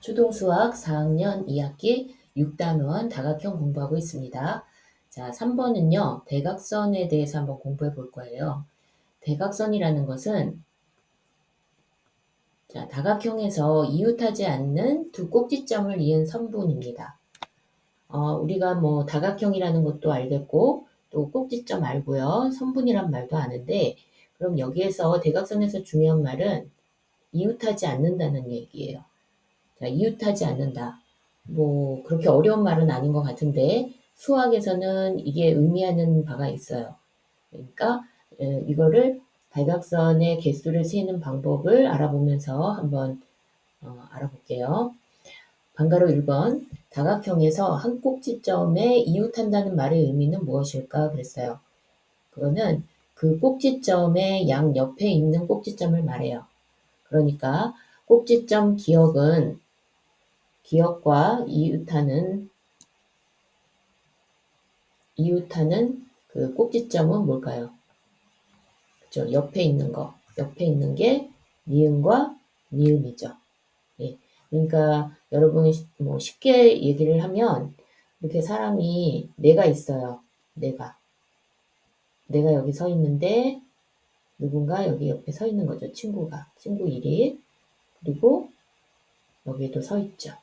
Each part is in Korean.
초등수학 4학년 2학기 6단원 다각형 공부하고 있습니다. 자, 3번은요. 대각선에 대해서 한번 공부해 볼 거예요. 대각선이라는 것은 자, 다각형에서 이웃하지 않는 두 꼭지점을 이은 선분입니다. 우리가 뭐 다각형이라는 것도 알겠고 또 꼭지점 알고요. 선분이란 말도 아는데 그럼 여기에서 대각선에서 중요한 말은 이웃하지 않는다는 얘기예요. 자, 이웃하지 않는다. 뭐 그렇게 어려운 말은 아닌 것 같은데 수학에서는 이게 의미하는 바가 있어요. 그러니까 이거를 대각선의 개수를 세는 방법을 알아보면서 한번 알아볼게요. 방가로 1번 다각형에서 한 꼭지점에 이웃한다는 말의 의미는 무엇일까 그랬어요. 그거는 그 꼭지점의 양 옆에 있는 꼭지점을 말해요. 그러니까 꼭지점 기억과 이웃하는 그 꼭지점은 뭘까요? 그죠? 옆에 있는 게 니은과 니은이죠. 예. 그러니까 여러분이 뭐 쉽게 얘기를 하면 이렇게 사람이 내가 있어요. 내가 여기 서 있는데 누군가 여기 옆에 서 있는 거죠. 친구 1이. 그리고 여기도 서 있죠.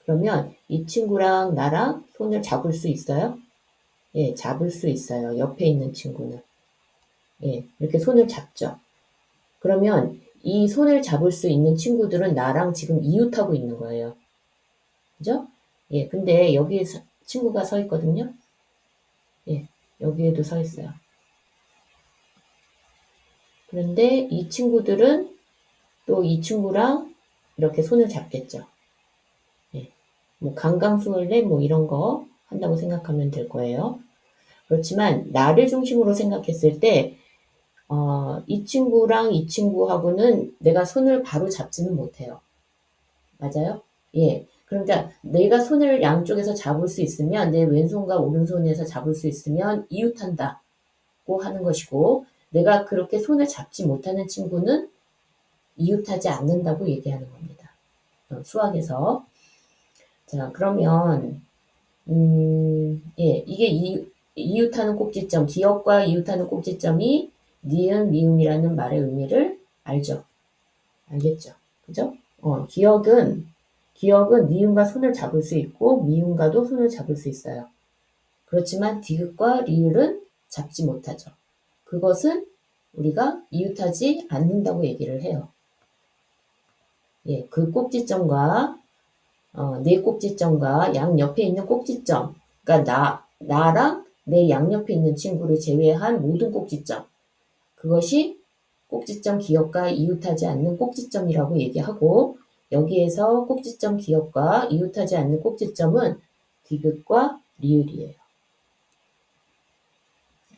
그러면 이 친구랑 나랑 손을 잡을 수 있어요? 예, 잡을 수 있어요. 옆에 있는 친구는. 예, 이렇게 손을 잡죠. 그러면 이 손을 잡을 수 있는 친구들은 나랑 지금 이웃하고 있는 거예요. 그죠? 예, 근데 여기에 친구가 서 있거든요. 예, 여기에도 서 있어요. 그런데 이 친구들은 또 이 친구랑 이렇게 손을 잡겠죠. 예, 뭐 강강술래 뭐 이런 거 한다고 생각하면 될 거예요. 그렇지만 나를 중심으로 생각했을 때 이 친구랑 이 친구하고는 내가 손을 바로 잡지는 못해요. 맞아요? 예. 그러니까 내가 손을 양쪽에서 잡을 수 있으면 내 왼손과 오른손에서 잡을 수 있으면 이웃한다고 하는 것이고 내가 그렇게 손을 잡지 못하는 친구는 이웃하지 않는다고 얘기하는 겁니다. 수학에서. 자, 그러면 예, 이게 이웃하는 꼭지점, 기억과 이웃하는 꼭지점이 니은, 미음이라는 말의 의미를 알죠? 알겠죠? 그죠? 기억은 니은과 손을 잡을 수 있고 미음과도 손을 잡을 수 있어요. 그렇지만 디귿과 리을은 잡지 못하죠. 그것은 우리가 이웃하지 않는다고 얘기를 해요. 예, 그 꼭지점과 내 꼭지점과 양 옆에 있는 꼭지점, 그러니까 나랑 내 양옆에 있는 친구를 제외한 모든 꼭지점, 그것이 꼭지점 기억과 이웃하지 않는 꼭지점이라고 얘기하고 여기에서 꼭지점 기억과 이웃하지 않는 꼭지점은 디귿과 리을이에요.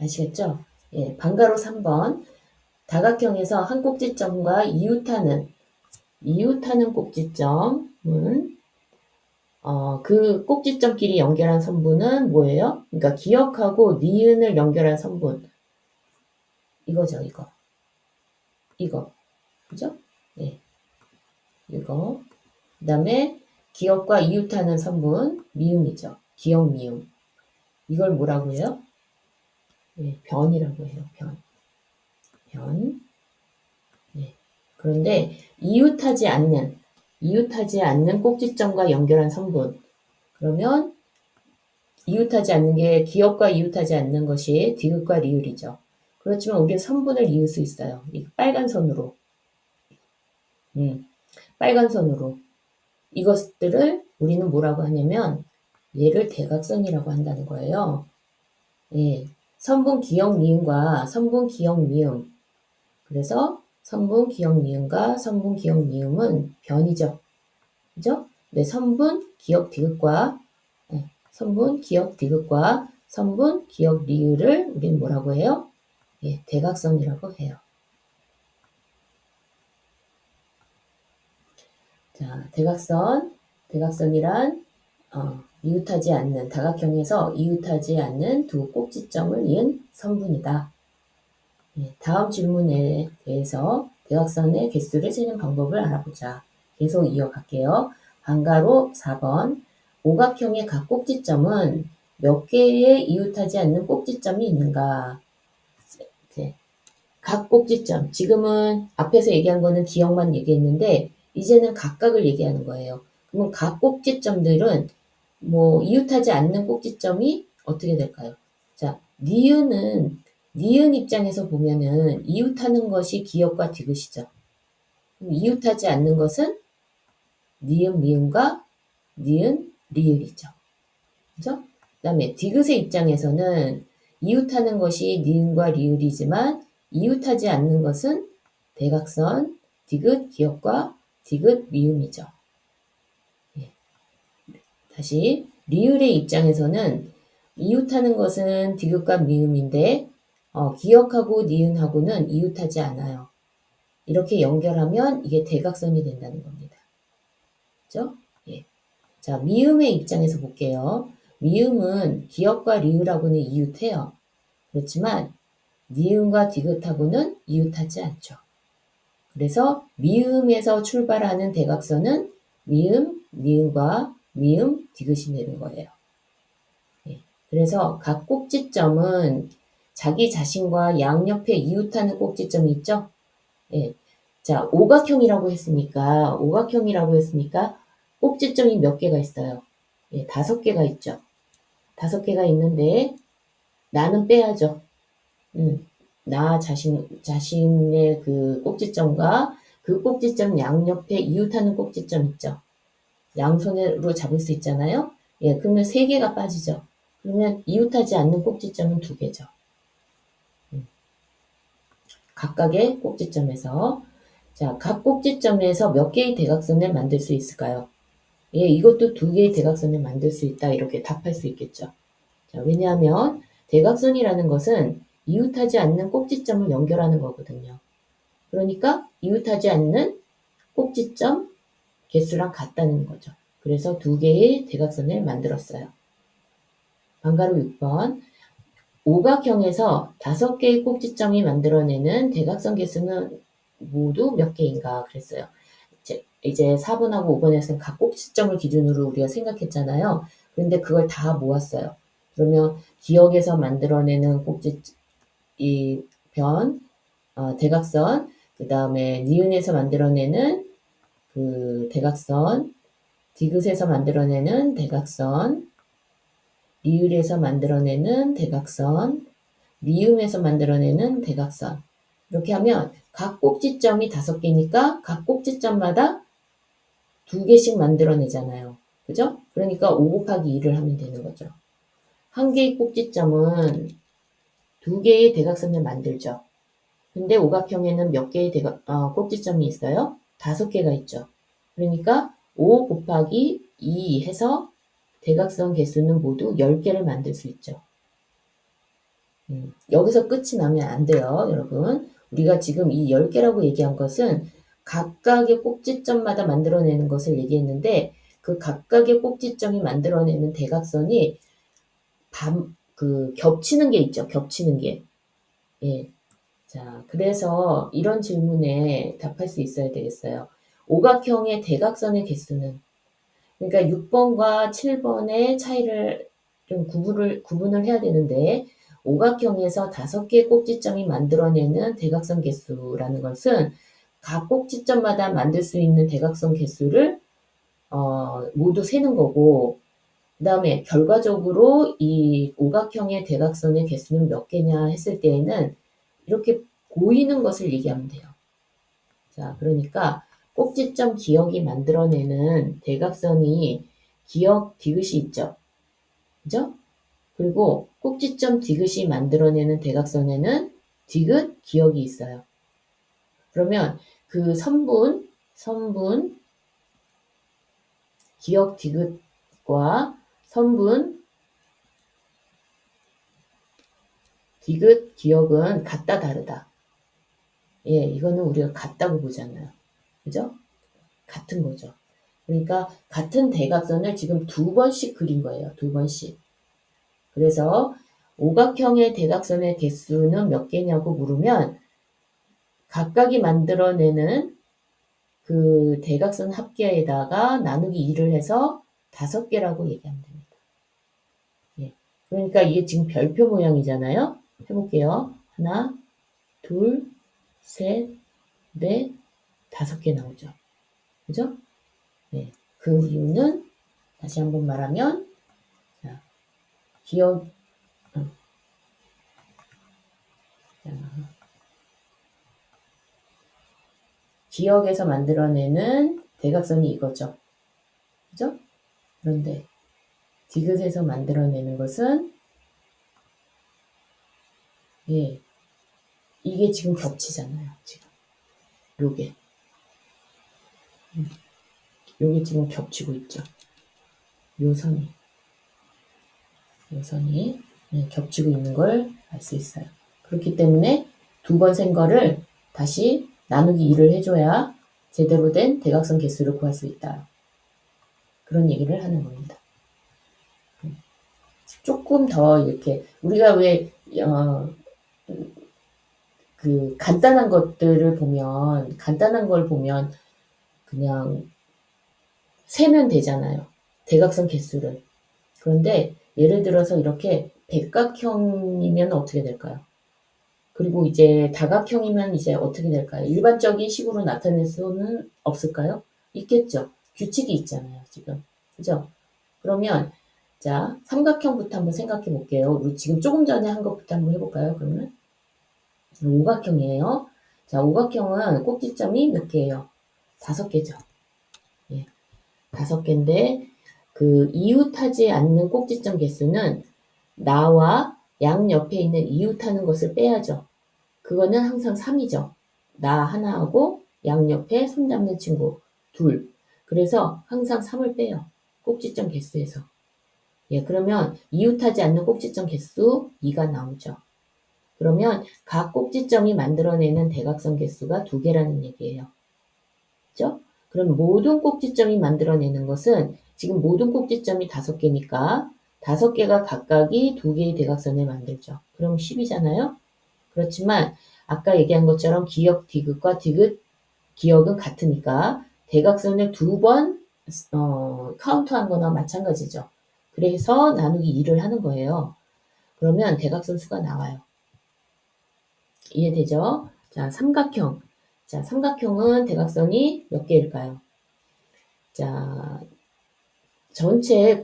아시겠죠? 예, 방가로 3번 다각형에서 한 꼭지점과 이웃하는 꼭지점은 그 꼭지점끼리 연결한 선분은 뭐예요? 그러니까 기억하고 니은을 연결한 선분. 이거죠, 이거. 그죠? 예. 이거. 그 다음에 기억과 이웃하는 선분, 미음이죠. 기억, 미음. 이걸 뭐라고 해요? 예, 변이라고 해요, 변. 예. 그런데 이웃하지 않는 꼭지점과 연결한 선분. 그러면 이웃하지 않는 게 기억과 이웃하지 않는 것이 디귿과 리을이죠. 그렇지만 우리는 선분을 이을 수 있어요. 이 빨간 선으로. 빨간 선으로. 이것들을 우리는 뭐라고 하냐면 얘를 대각선이라고 한다는 거예요. 예. 선분 기억 니은과 선분 기억 미음. 그래서 선분 기억 니은과 선분 기억 미음은 변이죠. 그죠? 네, 선분 기억 디귿과 선분 기억 디귿과 선분 기억 리을을 우리는 뭐라고 해요? 예, 대각선이라고 해요. 자, 대각선이란 이웃하지 않는 다각형에서 이웃하지 않는 두 꼭지점을 이은 선분이다. 예, 다음 질문에 대해서 대각선의 개수를 세는 방법을 알아보자. 계속 이어갈게요. 방가로 4번. 오각형의 각 꼭지점은 몇 개의 이웃하지 않는 꼭지점이 있는가? 네. 각 꼭지점. 지금은 앞에서 얘기한 거는 기억만 얘기했는데 이제는 각각을 얘기하는 거예요. 그러면 각 꼭지점들은 뭐 이웃하지 않는 꼭지점이 어떻게 될까요? 자, 니은 입장에서 보면은 이웃하는 것이 기역과 디귿이죠. 그럼 이웃하지 않는 것은 니은, 미음과 니은, 리을이죠. 그죠? 그 다음에 디귿의 입장에서는 이웃하는 것이 니은과 리을이지만 이웃하지 않는 것은 대각선, 디귿, 기역과 디귿, 미음이죠. 예. 다시 리을의 입장에서는 이웃하는 것은 디귿과 미음인데 기역하고 니은하고는 이웃하지 않아요. 이렇게 연결하면 이게 대각선이 된다는 겁니다. 그죠? 예. 자, 미음의 입장에서 볼게요. 미음은 기역과 리을하고는 이웃해요. 그렇지만 니은과 디귿하고는 이웃하지 않죠. 그래서 미음에서 출발하는 대각선은 미음, 니은과 미음, 디귿이 되는 거예요. 예. 그래서 각 꼭지점은 자기 자신과 양옆에 이웃하는 꼭지점이 있죠. 예. 자, 오각형이라고 했으니까 꼭지점이 몇 개가 있어요? 예, 5개가 있죠. 5개가 있는데 나는 빼야죠. 나 자신의 그 꼭지점과 그 꼭지점 양옆에 이웃하는 꼭지점 있죠. 양손으로 잡을 수 있잖아요. 예, 그러면 3개가 빠지죠. 그러면 이웃하지 않는 꼭지점은 2개죠. 각각의 꼭지점에서. 자, 각 꼭지점에서 몇 개의 대각선을 만들 수 있을까요? 예, 이것도 2개의 대각선을 만들 수 있다. 이렇게 답할 수 있겠죠. 자, 왜냐하면 대각선이라는 것은 이웃하지 않는 꼭지점을 연결하는 거거든요. 그러니까 이웃하지 않는 꼭지점 개수랑 같다는 거죠. 그래서 2개의 대각선을 만들었어요. 방가로 6번. 오각형에서 5개의 꼭지점이 만들어내는 대각선 개수는 모두 몇 개인가 그랬어요. 이제 4번하고 5번에서는 각 꼭지점을 기준으로 우리가 생각했잖아요. 그런데 그걸 다 모았어요. 그러면 기역에서 만들어내는 이 대각선, 그 다음에 니은에서 만들어내는 그 대각선, 디귿에서 만들어내는 대각선, 리을에서 만들어내는 대각선, 미음에서 만들어내는 대각선. 이렇게 하면 각 꼭지점이 5개니까 각 꼭지점마다 2개씩 만들어내잖아요. 그죠? 그러니까 5 곱하기 2를 하면 되는 거죠. 한 개의 꼭지점은 2개의 대각선을 만들죠. 근데 오각형에는 몇 개의 꼭지점이 있어요? 5개가 있죠. 그러니까 5 곱하기 2 해서 대각선 개수는 모두 10개를 만들 수 있죠. 여기서 끝이 나면 안 돼요, 여러분. 우리가 지금 이 10개라고 얘기한 것은 각각의 꼭지점마다 만들어내는 것을 얘기했는데 그 각각의 꼭지점이 만들어내는 대각선이 겹치는 게 있죠. 겹치는 게. 예. 자, 그래서 이런 질문에 답할 수 있어야 되겠어요. 오각형의 대각선의 개수는 그러니까 6번과 7번의 차이를 좀 구분을 해야 되는데 오각형에서 5개의 꼭지점이 만들어내는 대각선 개수라는 것은 각 꼭지점마다 만들 수 있는 대각선 개수를 모두 세는 거고 그 다음에 결과적으로 이 오각형의 대각선의 개수는 몇 개냐 했을 때에는 이렇게 보이는 것을 얘기하면 돼요. 자, 그러니까 꼭지점 기역이 만들어내는 대각선이 기역 디귿이 있죠. 그죠? 그리고 꼭지점 디귿이 만들어내는 대각선에는 디귿 기역이 있어요. 그러면 그 선분 기역 디귿과 선분 디귿 기역은 같다 다르다. 예, 이거는 우리가 같다고 보잖아요. 그죠? 같은 거죠. 그러니까 같은 대각선을 지금 2번씩 그린 거예요. 2번씩. 그래서 오각형의 대각선의 개수는 몇 개냐고 물으면 각각이 만들어내는 그 대각선 합계에다가 나누기 2를 해서 5개라고 얘기하면 됩니다. 예. 그러니까 이게 지금 별표 모양이잖아요. 해볼게요. 하나, 둘, 셋, 넷, 5개 나오죠. 그죠? 네. 그 이유는 다시 한번 말하면 자, 기억 자, 기억에서 만들어내는 대각선이 이거죠. 그죠? 그런데 디귿에서 만들어내는 것은 예, 이게 지금 겹치잖아요. 지금 요게 요게 지금 겹치고 있죠. 요 선이 예, 겹치고 있는 걸 알 수 있어요. 그렇기 때문에 두 번 센 거를 다시 나누기 2를 해줘야 제대로 된 대각선 개수를 구할 수 있다. 그런 얘기를 하는 겁니다. 조금 더 이렇게 우리가 왜 그 간단한 것들을 보면 간단한 걸 보면 그냥 세면 되잖아요. 대각선 개수를. 그런데 예를 들어서 이렇게 백각형이면 어떻게 될까요? 그리고 이제 다각형이면 이제 어떻게 될까요? 일반적인 식으로 나타낼 수는 없을까요? 있겠죠. 규칙이 있잖아요, 지금. 그죠? 그러면 자, 삼각형부터 한번 생각해 볼게요. 우리 지금 조금 전에 한 것부터 한번 해볼까요, 그러면? 오각형이에요. 자, 오각형은 꼭지점이 몇 개예요? 5개죠. 예. 5개인데, 그 이웃하지 않는 꼭지점 개수는 나와 양옆에 있는 이웃하는 것을 빼야죠. 그거는 항상 3이죠. 나 하나하고 양옆에 손잡는 친구 둘. 그래서 항상 3을 빼요. 꼭지점 개수에서. 예, 그러면 이웃하지 않는 꼭지점 개수 2가 나오죠. 그러면 각 꼭지점이 만들어내는 대각선 개수가 2개라는 얘기예요. 그죠? 그럼 모든 꼭지점이 만들어내는 것은 지금 모든 꼭지점이 5개니까 5개가 각각이 2개의 대각선을 만들죠. 그럼 10이잖아요? 그렇지만 아까 얘기한 것처럼 기역 디귿과 디귿 기역은 같으니까 대각선을 2번 카운트한 거나 마찬가지죠. 그래서 나누기 2를 하는 거예요. 그러면 대각선 수가 나와요. 이해되죠? 자, 삼각형. 자, 삼각형은 대각선이 몇 개일까요? 자, 전체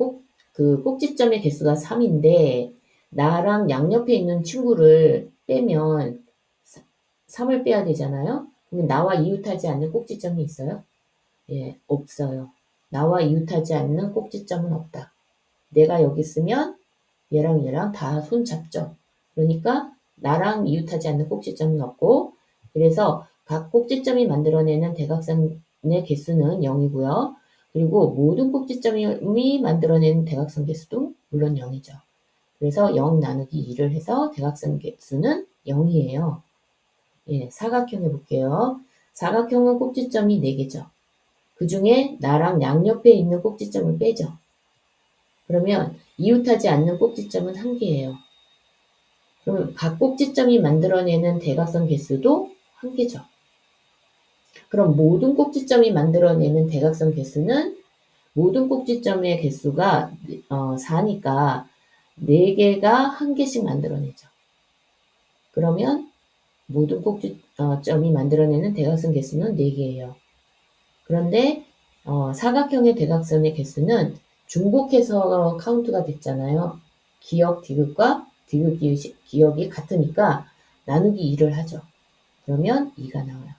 그 꼭지점의 개수가 3인데, 나랑 양옆에 있는 친구를 빼면 3을 빼야 되잖아요? 그러면 나와 이웃하지 않는 꼭지점이 있어요? 예, 없어요. 나와 이웃하지 않는 꼭지점은 없다. 내가 여기 있으면 얘랑 다 손 잡죠. 그러니까 나랑 이웃하지 않는 꼭지점은 없고, 그래서 각 꼭지점이 만들어내는 대각선의 개수는 0이고요. 그리고 모든 꼭지점이 만들어내는 대각선 개수도 물론 0이죠. 그래서 0 나누기 2를 해서 대각선 개수는 0이에요. 예, 사각형 해볼게요. 사각형은 꼭지점이 4개죠. 그 중에 나랑 양옆에 있는 꼭지점을 빼죠. 그러면 이웃하지 않는 꼭지점은 1개예요. 그럼 각 꼭지점이 만들어내는 대각선 개수도 1개죠. 그럼 모든 꼭지점이 만들어내는 대각선 개수는 모든 꼭지점의 개수가 4니까 4개가 1개씩 만들어내죠. 그러면 모든 꼭지점이 만들어내는 대각선 개수는 4개예요. 그런데 사각형의 대각선의 개수는 중복해서 카운트가 됐잖아요. 기역 디귿과 디귿 기역이 같으니까 나누기 2를 하죠. 그러면 2가 나와요.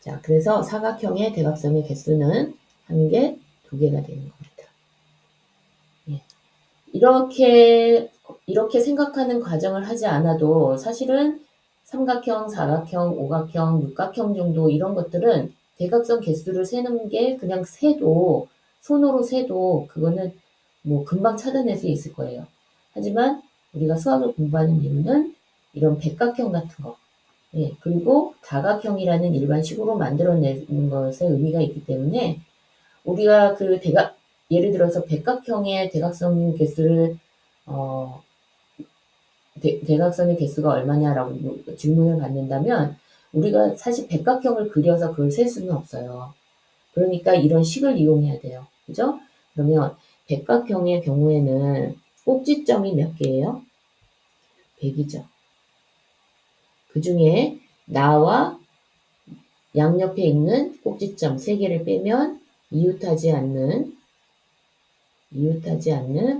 자, 그래서 사각형의 대각선의 개수는 1개, 2개가 되는 겁니다. 예. 이렇게 생각하는 과정을 하지 않아도 사실은 삼각형, 사각형, 오각형, 육각형 정도 이런 것들은 대각선 개수를 세는 게 그냥 손으로 세도 그거는 뭐 금방 찾아낼 수 있을 거예요. 하지만 우리가 수학을 공부하는 이유는 이런 백각형 같은 거, 예, 그리고 다각형이라는 일반식으로 만들어내는 것에 의미가 있기 때문에 우리가 예를 들어서 백각형의 대각선 개수를 대각선의 개수가 얼마냐라고 질문을 받는다면 우리가 사실 백각형을 그려서 그걸 셀 수는 없어요. 그러니까 이런 식을 이용해야 돼요. 그죠? 그러면 백각형의 경우에는 꼭지점이 몇 개예요? 100이죠. 그 중에 나와 양옆에 있는 꼭지점 3개를 빼면 이웃하지 않는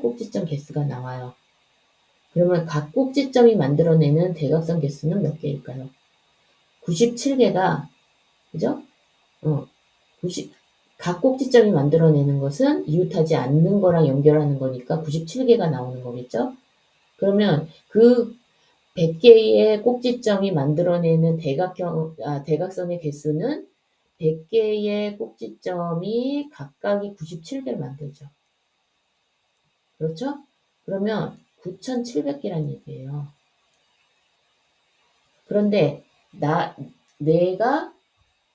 꼭지점 개수가 나와요. 그러면 각 꼭지점이 만들어내는 대각선 개수는 몇 개일까요? 97개가, 그죠? 각 꼭지점이 만들어내는 것은 이웃하지 않는 거랑 연결하는 거니까 97개가 나오는 거겠죠? 그러면 그 100개의 꼭지점이 만들어내는 대각선의 개수는 100개의 꼭지점이 각각이 97개를 만들죠. 그렇죠? 그러면 9,700개란 얘기예요. 그런데 내가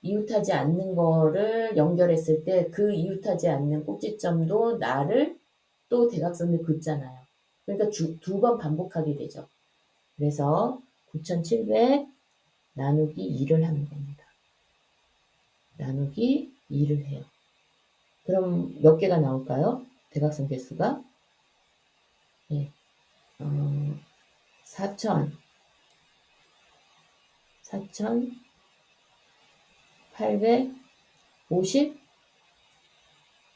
이웃하지 않는 거를 연결했을 때 그 이웃하지 않는 꼭지점도 나를 또 대각선을 긋잖아요. 그러니까 두 번 반복하게 되죠. 그래서 9,700 나누기 2를 하는 겁니다. 나누기 2를 해요. 그럼 몇 개가 나올까요? 대각선 개수가? 네. 4,850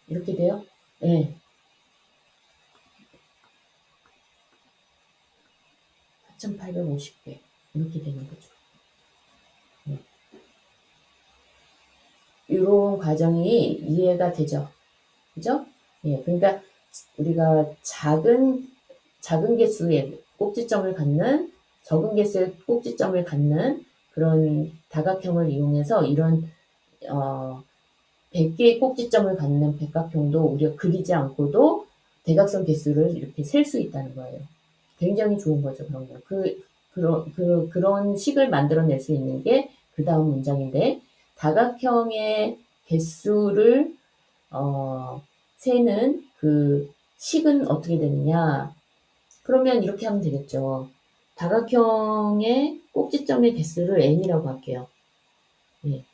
이렇게 돼요. 네. 4,850개 이렇게 되는 거죠. 네. 이런 과정이 이해가 되죠. 그죠? 예, 그러니까 우리가 작은 개수의 꼭지점을 갖는, 적은 개수의 꼭지점을 갖는 그런 다각형을 이용해서 이런 100개의 꼭지점을 갖는 백각형도 우리가 그리지 않고도 대각선 개수를 이렇게 셀 수 있다는 거예요. 굉장히 좋은 거죠, 그런 거. 그런 식을 만들어낼 수 있는 게 그 다음 문장인데, 다각형의 개수를 세는 그 식은 어떻게 되느냐? 그러면 이렇게 하면 되겠죠. 다각형의 꼭지점의 개수를 n이라고 할게요. 네.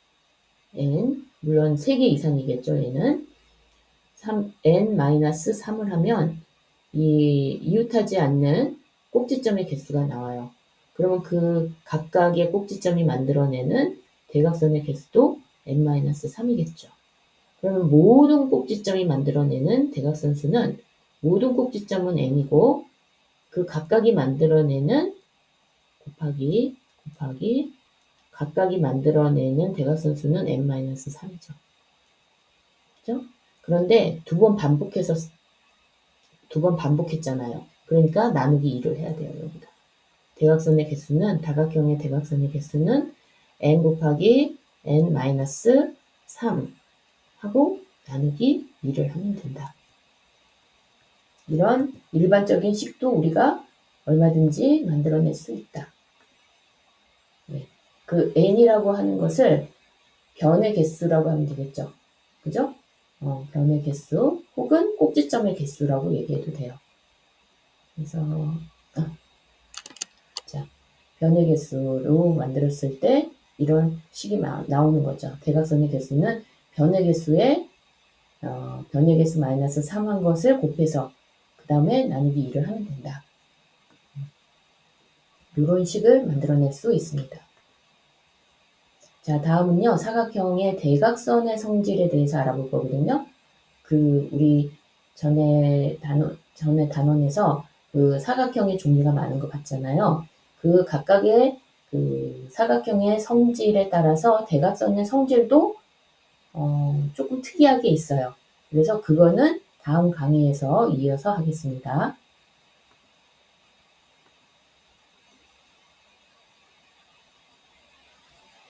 n, 물론 3개 이상이겠죠, n은. n-3을 하면 이웃하지 않는 꼭지점의 개수가 나와요. 그러면 그 각각의 꼭지점이 만들어내는 대각선의 개수도 n-3이겠죠. 그러면 모든 꼭지점이 만들어내는 대각선 수는, 모든 꼭지점은 n이고 그 각각이 만들어내는 곱하기 각각이 만들어내는 대각선 수는 n-3이죠. 그죠? 그런데 두 번 반복했잖아요. 그러니까 나누기 2를 해야 돼요, 여기다. 대각선의 개수는, 다각형의 대각선의 개수는 n 곱하기 n-3 하고 나누기 2를 하면 된다. 이런 일반적인 식도 우리가 얼마든지 만들어낼 수 있다. 네. 그 n이라고 하는 것을 변의 개수라고 하면 되겠죠. 그죠? 변의 개수 혹은 꼭지점의 개수라고 얘기해도 돼요. 그래서 자, 변의 개수로 만들었을 때 이런 식이 나오는 거죠. 대각선의 개수는 변의 개수에 변의 개수 마이너스 3 한 것을 곱해서 그 다음에 나누기 2를 하면 된다. 이런 식을 만들어낼 수 있습니다. 자, 다음은요, 사각형의 대각선의 성질에 대해서 알아볼 거거든요. 우리 전에 단원에서 그 사각형의 종류가 많은 거 봤잖아요. 그 각각의 그 사각형의 성질에 따라서 대각선의 성질도 조금 특이하게 있어요. 그래서 그거는 다음 강의에서 이어서 하겠습니다.